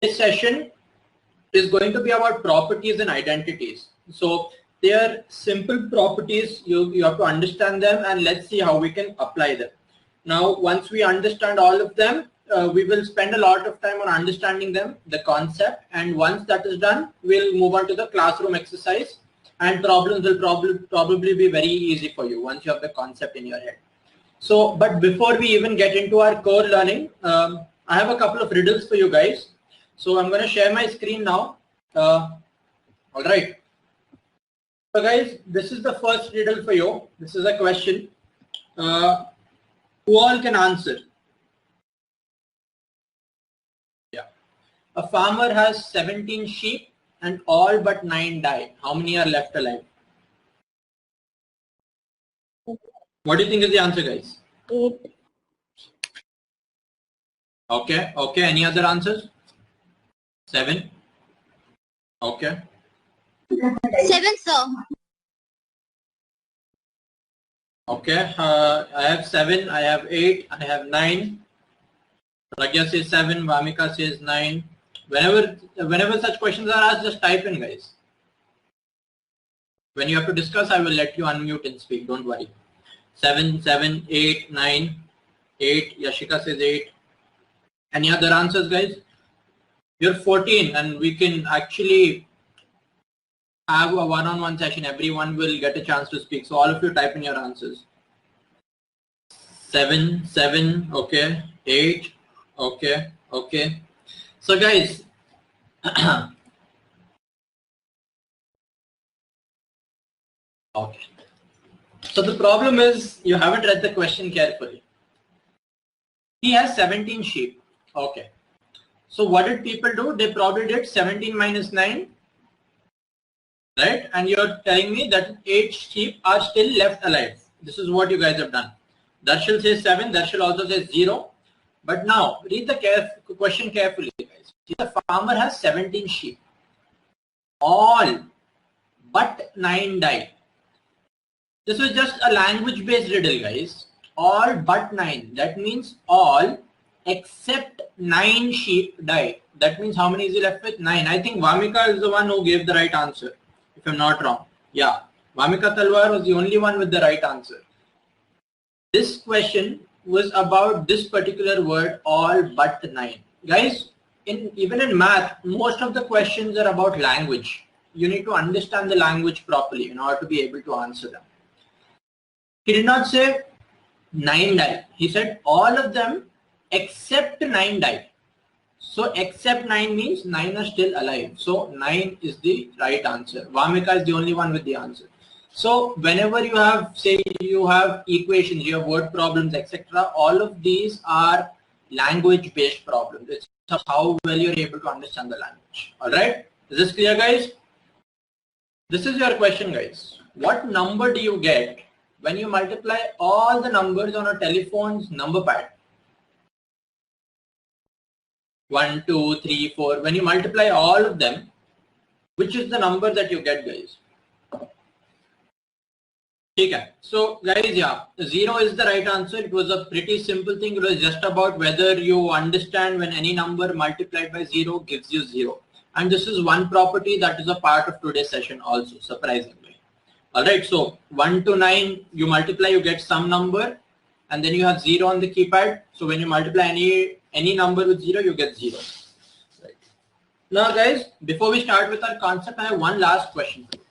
This session is going to be about properties and identities. So they are simple properties. You have to understand them, and let's see how we can apply them. Now, once we understand all of them, we will spend a lot of time on understanding them, the concept, and once that is done, we'll move on to the classroom exercise, and problems will probably be very easy for you once you have the concept in your head. So, but before we even get into our core learning, I have a couple of riddles for you guys. So I'm going to share my screen now. All right. So guys, this is the first riddle for you. This is a question. Who all can answer? Yeah. A farmer has 17 sheep and all but 9 die. How many are left alive? What do you think is the answer, guys? 8. Okay. Okay. Any other answers? 7. Okay. 7, sir. Okay. I have 7. I have 8. I have 9. Pragya says 7. Vamika says 9. Whenever such questions are asked, just type in, guys. When you have to discuss, I will let you unmute and speak. Don't worry. 7, 7, 8, 9, 8. Yashika says 8. Any other answers, guys? You're 14, and we can actually have a one-on-one session. Everyone will get a chance to speak. So all of you type in your answers. 7, 7. Okay. 8. Okay. Okay. So guys, okay. So the problem is you haven't read the question carefully. He has 17 sheep. Okay. So what did people do? They probably did 17 minus 9, right? And you're telling me that 8 sheep are still left alive. This is what you guys have done. Darshil says 7. Darshil also says 0. But now read the question carefully, guys. The farmer has 17 sheep. All but 9 died. This was just a language-based riddle, guys. All but 9. That means all except 9 sheep died. That means how many is he left with? 9. I think Vamika is the one who gave the right answer, if I'm not wrong. Yeah, Vamika Talwar was the only one with the right answer. This question was about this particular word, all but 9. Guys, even in math, most of the questions are about language. You need to understand the language properly in order to be able to answer them. He did not say 9 died. He said all of them except 9 died. So except 9 means 9 are still alive. So 9 is the right answer. Vamika is the only one with the answer. So whenever you have, say you have equations, you have word problems, etc., all of these are language based problems. It's how well you're able to understand the language. All right. Is this clear, guys? This is your question, guys. What number do you get when you multiply all the numbers on a telephone's number pad? 1, 2, 3, 4. When you multiply all of them, which is the number that you get, guys? Okay. So guys, yeah, 0 is the right answer. It was a pretty simple thing. It was just about whether you understand when any number multiplied by 0 gives you 0. And this is one property that is a part of today's session also, surprisingly. Alright, so 1 to 9, you multiply, you get some number, and then you have 0 on the keypad. So when you multiply any number with 0, you get 0. Right. Now guys, before we start with our concept, I have one last question for you.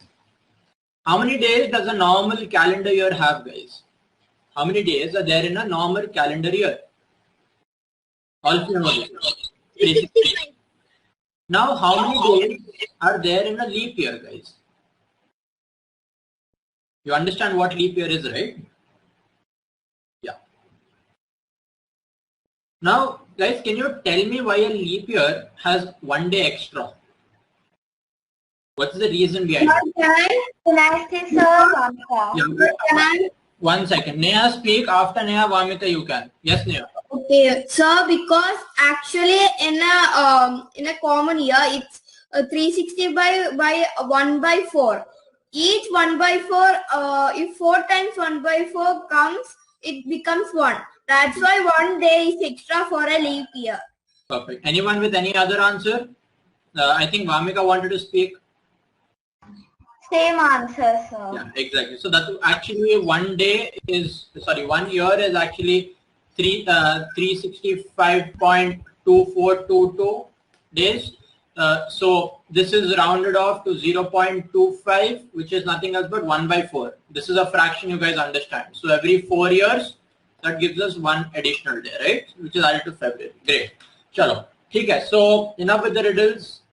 How many days does a normal calendar year have, guys? How many days are there in a normal calendar year? All of you know this. Now, how many days are there in a leap year, guys? You understand what leap year is, right? Yeah. Now, guys, can you tell me why a leap year has 1 day extra? What's the reason behind it? Can I say, sir? Yeah. 1 second. Neha, speak. After Neha, Vamika, you can. Yes, Neha. Okay, sir. Because actually, in a common year, it's 360 by 1 by 4. Each 1 by 4. If 4 times 1 by 4 comes, it becomes 1. That's why 1 day is extra for a leap year. Perfect. Anyone with any other answer? I think Vamika wanted to speak. Same answer, sir. Yeah, exactly. So that actually 1 year is actually 365.2422 days. So this is rounded off to 0.25, which is nothing else but 1/4. This is a fraction, you guys understand. So every 4 years, that gives us 1 additional day, right? Which is added to February. Great. Chalo. Okay. So enough with the riddles.